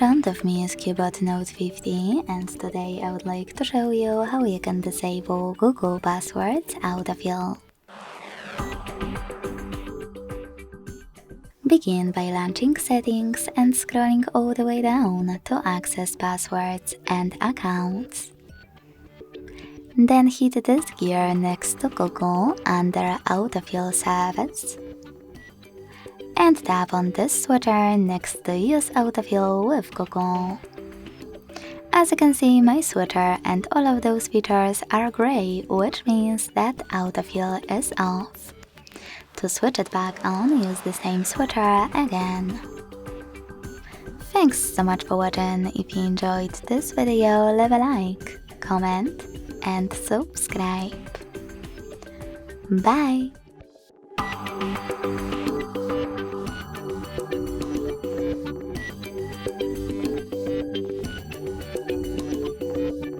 front of me is Cubot Note 50, and today I would like to show you how you can disable Google passwords autofill. Begin by launching settings and scrolling all the way down to access passwords and accounts. Then hit this gear next to Google under autofill service. And tap on this switcher next to use autofill with Google. As you can see, my switcher and all of those features are gray, which means that autofill is off. To switch it back on, use the same switcher again. Thanks so much for watching. If you enjoyed this video, leave a like, comment and subscribe. Bye!